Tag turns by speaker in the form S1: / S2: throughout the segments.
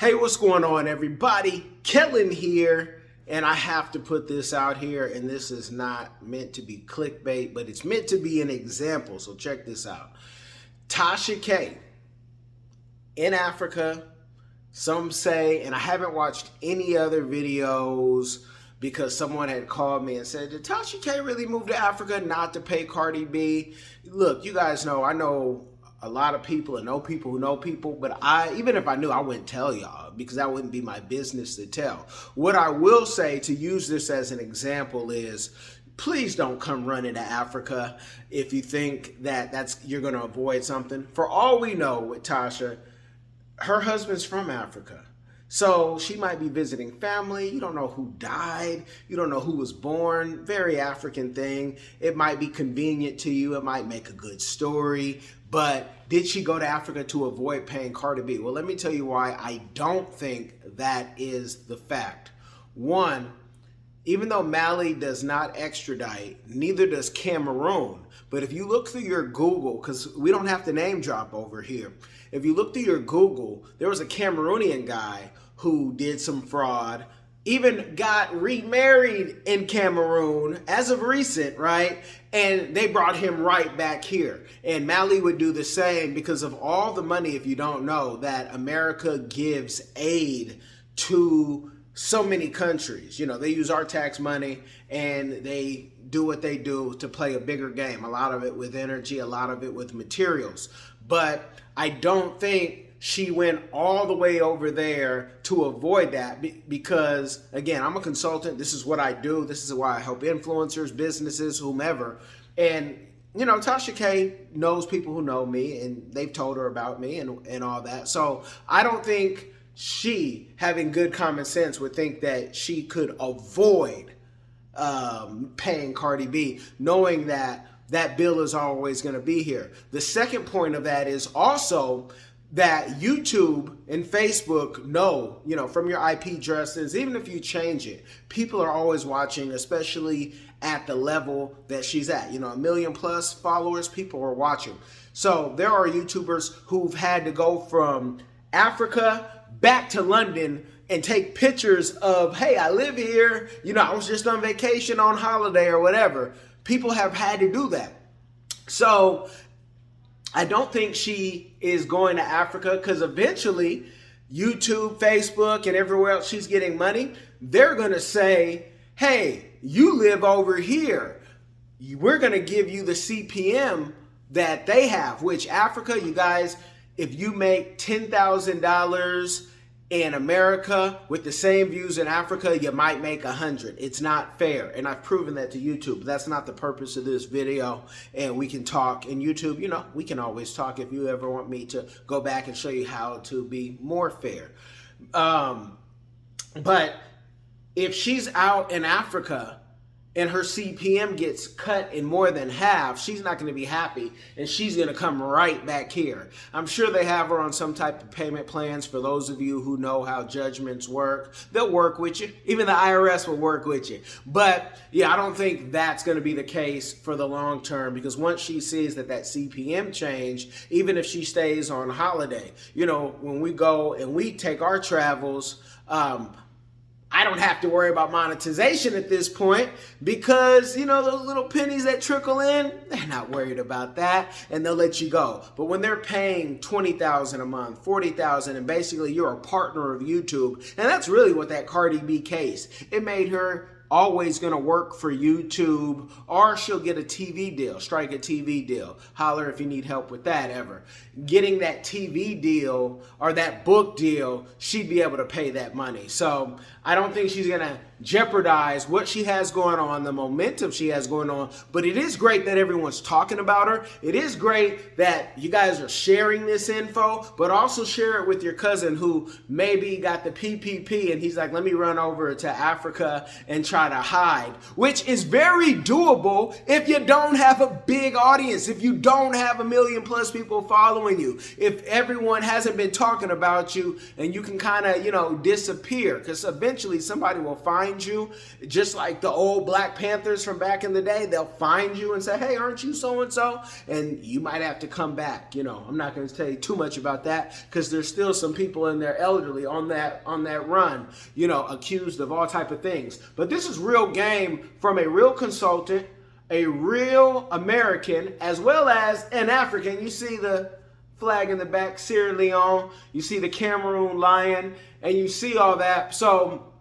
S1: Hey, what's going on, everybody? Kellen here, and I have to put this out here, and this is not meant to be clickbait, but it's meant to be an example, so check this out. Tasha K in Africa, some say, and I haven't watched any other videos because someone had called me and said, did Tasha K really move to Africa not to pay Cardi B? Look, you guys know, I know a lot of people and know people who know people, but even if I knew, I wouldn't tell y'all because that wouldn't be my business to tell. What I will say, to use this as an example, is please don't come running to Africa if you think that you're going to avoid something. For all we know with Tasha, her husband's from Africa. So she might be visiting family. You don't know who died. You don't know who was born. Very African thing. It might be convenient to you. It might make a good story. But did she go to Africa to avoid paying Cardi B? Well, let me tell you why I don't think that is the fact. One, even though Mali does not extradite, neither does Cameroon. But if you look through your Google, because we don't have to name drop over here. If you look through your Google, there was a Cameroonian guy who did some fraud, even got remarried in Cameroon as of recent, right? And they brought him right back here. And Mali would do the same because of all the money, if you don't know, that America gives aid to so many countries. You know, they use our tax money and they do what they do to play a bigger game. A lot of it with energy, a lot of it with materials. But I don't think she went all the way over there to avoid that because, again, I'm a consultant. This is what I do. This is why I help influencers, businesses, whomever. And, you know, Tasha K knows people who know me and they've told her about me and all that. So I don't think she, having good common sense, would think that she could avoid paying Cardi B, knowing that that bill is always going to be here. The second point of that is also that YouTube and Facebook know, you know, from your IP addresses, even if you change it, people are always watching, especially at the level that she's at. You know, 1 million plus followers, people are watching. So there are YouTubers who've had to go from Africa back to London and take pictures of, hey, I live here, you know, I was just on vacation, on holiday or whatever. People have had to do that. So I don't think she is going to Africa because eventually YouTube, Facebook, and everywhere else she's getting money, they're going to say, hey, you live over here. We're going to give you the CPM that they have, which Africa, you guys, if you make $10,000 in America with the same views in Africa, you might make 100. It's not fair. And I've proven that to YouTube. That's not the purpose of this video. And we can talk in YouTube. You know, we can always talk if you ever want me to go back and show you how to be more fair. But if she's out in Africa and her CPM gets cut in more than half, she's not going to be happy, and she's going to come right back here. I'm sure they have her on some type of payment plans. For those of you who know how judgments work, they'll work with you. Even the IRS will work with you. But yeah, I don't think that's going to be the case for the long term, because once she sees that CPM change, even if she stays on holiday, you know, when we go and we take our travels, I don't have to worry about monetization at this point because, you know, those little pennies that trickle in, they're not worried about that and they'll let you go. But when they're paying $20,000 a month, $40,000, and basically you're a partner of YouTube, and that's really what that Cardi B case, it made her always going to work for YouTube, or she'll get a TV deal, strike a TV deal. Holler if you need help with that ever. Getting that TV deal or that book deal, she'd be able to pay that money. So I don't think she's going to jeopardize what she has going on, the momentum she has going on. But it is great that everyone's talking about her. It is great that you guys are sharing this info, but also share it with your cousin who maybe got the PPP and he's like, let me run over to Africa and try to hide, which is very doable if you don't have a big audience, if you don't have 1 million plus people following you, if everyone hasn't been talking about you and you can kind of, you know, disappear, because eventually somebody will find find you, just like the old Black Panthers from back in the day. They'll find you and say, hey, aren't you so-and-so? And you might have to come back. You know, I'm not going to tell you too much about that because there's still some people in there elderly on that run, you know, accused of all type of things. But this is real game from a real consultant, a real American, as well as an African. You see the flag in the back, Sierra Leone. You see the Cameroon lion, and you see all that. So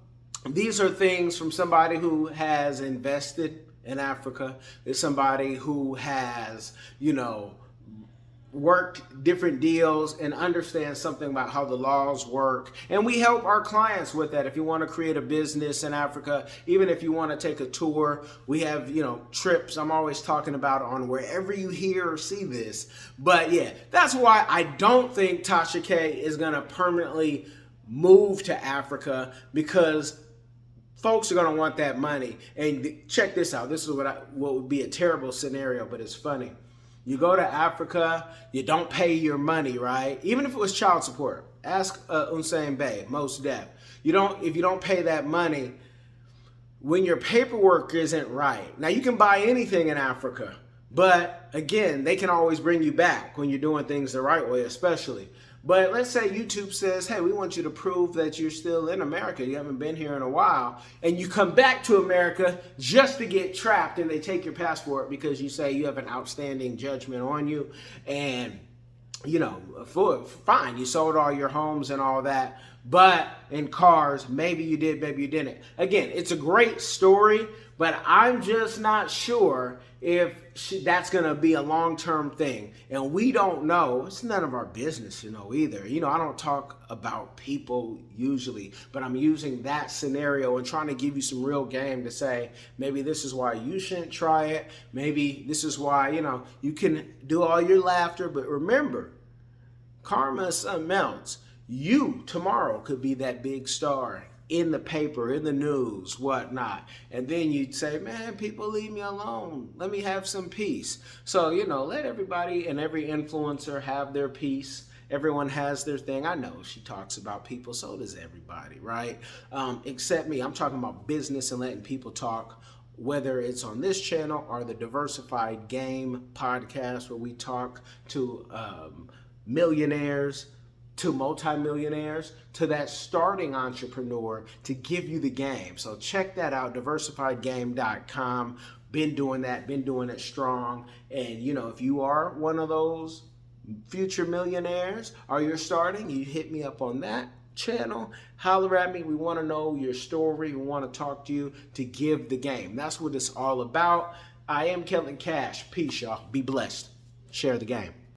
S1: these are things from somebody who has invested in Africa. There's somebody who has, you know, worked different deals and understands something about how the laws work. And we help our clients with that. If you want to create a business in Africa, even if you want to take a tour, we have, you know, trips I'm always talking about on wherever you hear or see this. But yeah, that's why I don't think Tasha K is going to permanently move to Africa, because folks are going to want that money. And check this out. This is what would be a terrible scenario, but it's funny. You go to Africa, you don't pay your money, right? Even if it was child support. Ask Usain Bey, Mos Def. If you don't pay that money, when your paperwork isn't right. Now, you can buy anything in Africa, but again, they can always bring you back when you're doing things the right way, especially. But let's say YouTube says, hey, we want you to prove that you're still in America. You haven't been here in a while. And you come back to America just to get trapped, and they take your passport because you say you have an outstanding judgment on you. And, you know, fine, you sold all your homes and all that. But in cars, maybe you did, maybe you didn't. Again, it's a great story, but I'm just not sure if that's going to be a long-term thing. And we don't know. It's none of our business to know either. You know, I don't talk about people usually, but I'm using that scenario and trying to give you some real game to say, maybe this is why you shouldn't try it. Maybe this is why, you know, you can do all your laughter, but remember, karma is something else. You tomorrow could be that big star in the paper, in the news, whatnot. And then you'd say, man, people leave me alone. Let me have some peace. So, you know, let everybody and every influencer have their peace. Everyone has their thing. I know she talks about people, so does everybody, right? Except me. I'm talking about business and letting people talk, whether it's on this channel or the Diversified Game podcast, where we talk to millionaires, to multimillionaires, to that starting entrepreneur, to give you the game. So check that out, diversifiedgame.com. Been doing it strong. And, you know, if you are one of those future millionaires or you're starting, you hit me up on that channel, holler at me. We want to know your story. We want to talk to you to give the game. That's what it's all about. I am Kellen Cash. Peace, y'all. Be blessed. Share the game.